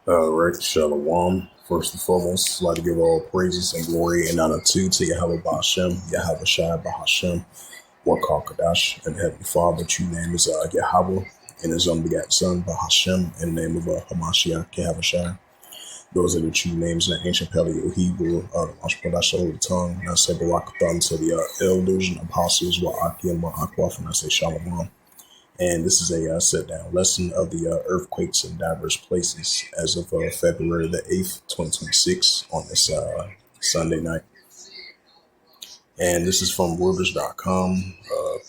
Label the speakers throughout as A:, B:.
A: Right, Shalom. First and foremost, I'd like to give all praises and glory and honor to Yahweh Bahashem, Yahweh Shai Bahashem, Wakar Kadash, and Heavenly Father, true name is Yahweh, and his unbegotten Son, Bahashem, in the name of Hamashiach, Yahweh Shai. Those are the true names in the ancient Paleo Hebrew, the Mashpadash Holy Tongue, and I say Barakathon to the elders and apostles, Wa'aki and Wa'akwaf, and I say Shalom. And this is a sit down lesson of the earthquakes in diverse places as of February the 8th, 2026, on this Sunday night. And this is from Reuters.com,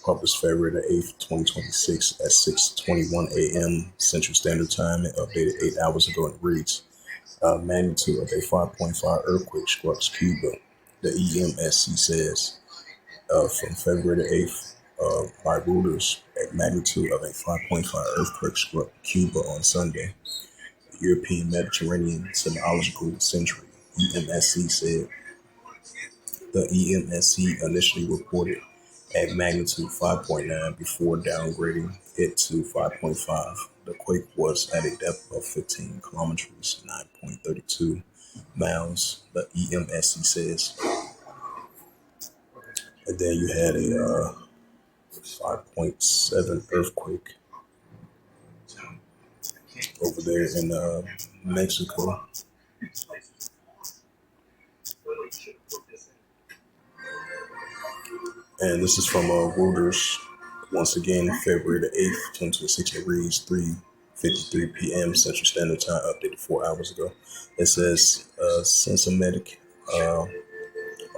A: published February the 8th, 2026 at 6:21 a.m. Central Standard Time, and updated 8 hours ago. And it reads, magnitude of a 5.5 earthquake strikes Cuba. The EMSC says from February the 8th, by Reuters, a magnitude of a 5.5 earthquake struck Cuba on Sunday. The European Mediterranean Seismological Center, EMSC, said the EMSC initially reported at magnitude 5.9 before downgrading it to 5.5. The quake was at a depth of 15 kilometers, 9.32 miles, the EMSC says. And then you had a 5.7 earthquake over there in Mexico. And this is from Reuters. Once again, February the 8th, 2026, it reads 3:53 p.m. Central Standard Time, updated 4 hours ago. It says seismic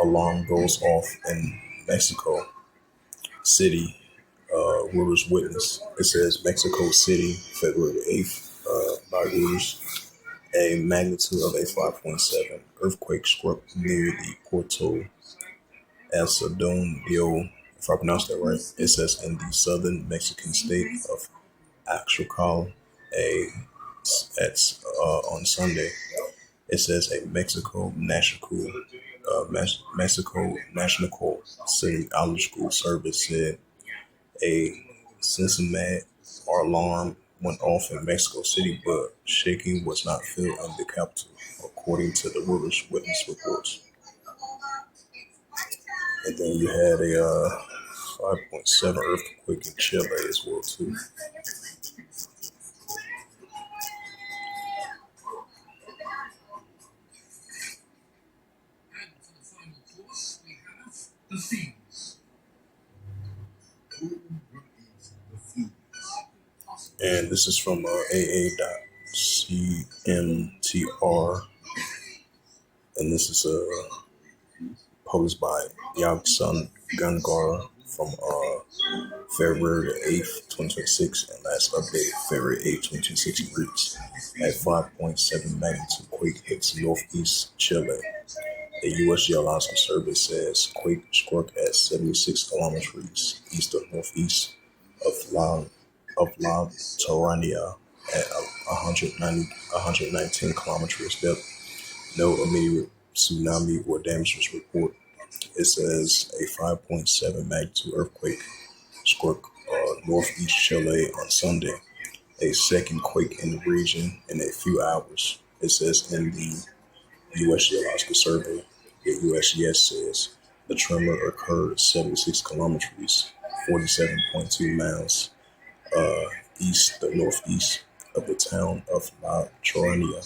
A: alarm goes off in Mexico City. Reuters witness. It says Mexico City, February the 8th, by Reuters. A magnitude of a 5.7 earthquake struck near the Puerto Asadonio, if I pronounce that right. It says in the southern Mexican state of Axocal, on Sunday. It says a Mexico National Seismological Service said a seismic alarm went off in Mexico City, but shaking was not felt in the capital, according to the Reuters witness reports. And then you had a 5.7 earthquake in Chile as well too. And this is from AA.CMTR, and this is posed by Yagson Gungar from February 8th, 2026, and last update February 8th, 2026, reads at 5.7 magnitude quake hits northeast Chile. The U.S. Geological Survey says quake struck at 76 kilometers east of northeast of La Torania at 119 kilometers depth. No immediate tsunami or damage was reported. It says a 5.7 magnitude earthquake struck northeast Chile on Sunday, a second quake in the region in a few hours. It says in the U.S. Geological Survey. The USGS says the tremor occurred 76 kilometers, 47.2 miles northeast of the town of La Chorania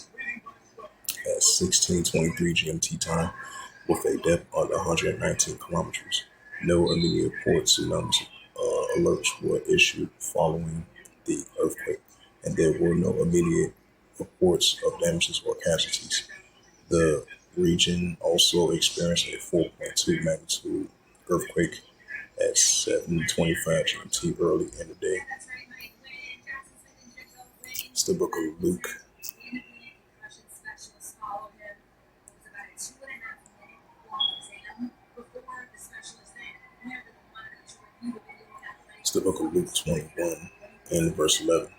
A: at 16:23 GMT time, with a depth of 119 kilometers. No immediate port tsunami alerts were issued following the earthquake, and there were no immediate reports of damages or casualties. The region also experienced a 4.2 magnitude earthquake at 7:25 GMT early in the day. It's the book of Luke. It's the book of Luke 21 and verse 11.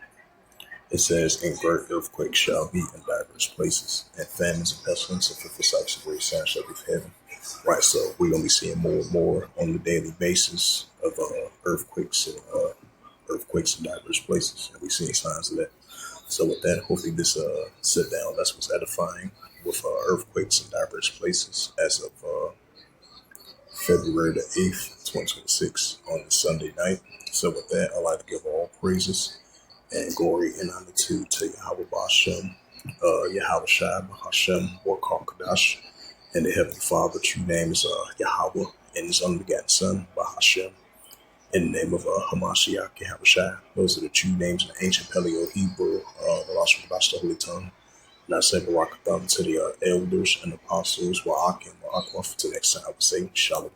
A: It says, "And great earthquakes shall be in diverse places, and famines and pestilence and fearful sights of great signs shall be of heaven." Right, so we're gonna be seeing more and more on a daily basis of earthquakes and diverse places, and we're seeing signs of that. So with that, hopefully this sit down lesson was edifying with earthquakes in diverse places as of February the 8th, 2026 on the Sunday night. So with that, I'd like to give all praises and glory and honor to Yahweh Bashem, Yahweh Shai, Hashem, Warkar Kadash, and the Heavenly Father. True name is Yahweh and his unbegotten Son, Bahashem, in the name of Hamashiach, Yahweh Shai. Those are the true names in the ancient Paleo Hebrew, the lost from the Holy Tongue. And I say Barakatham to the elders and apostles, Wa'ak and Wa'ak. To the next time, I would say Shalom.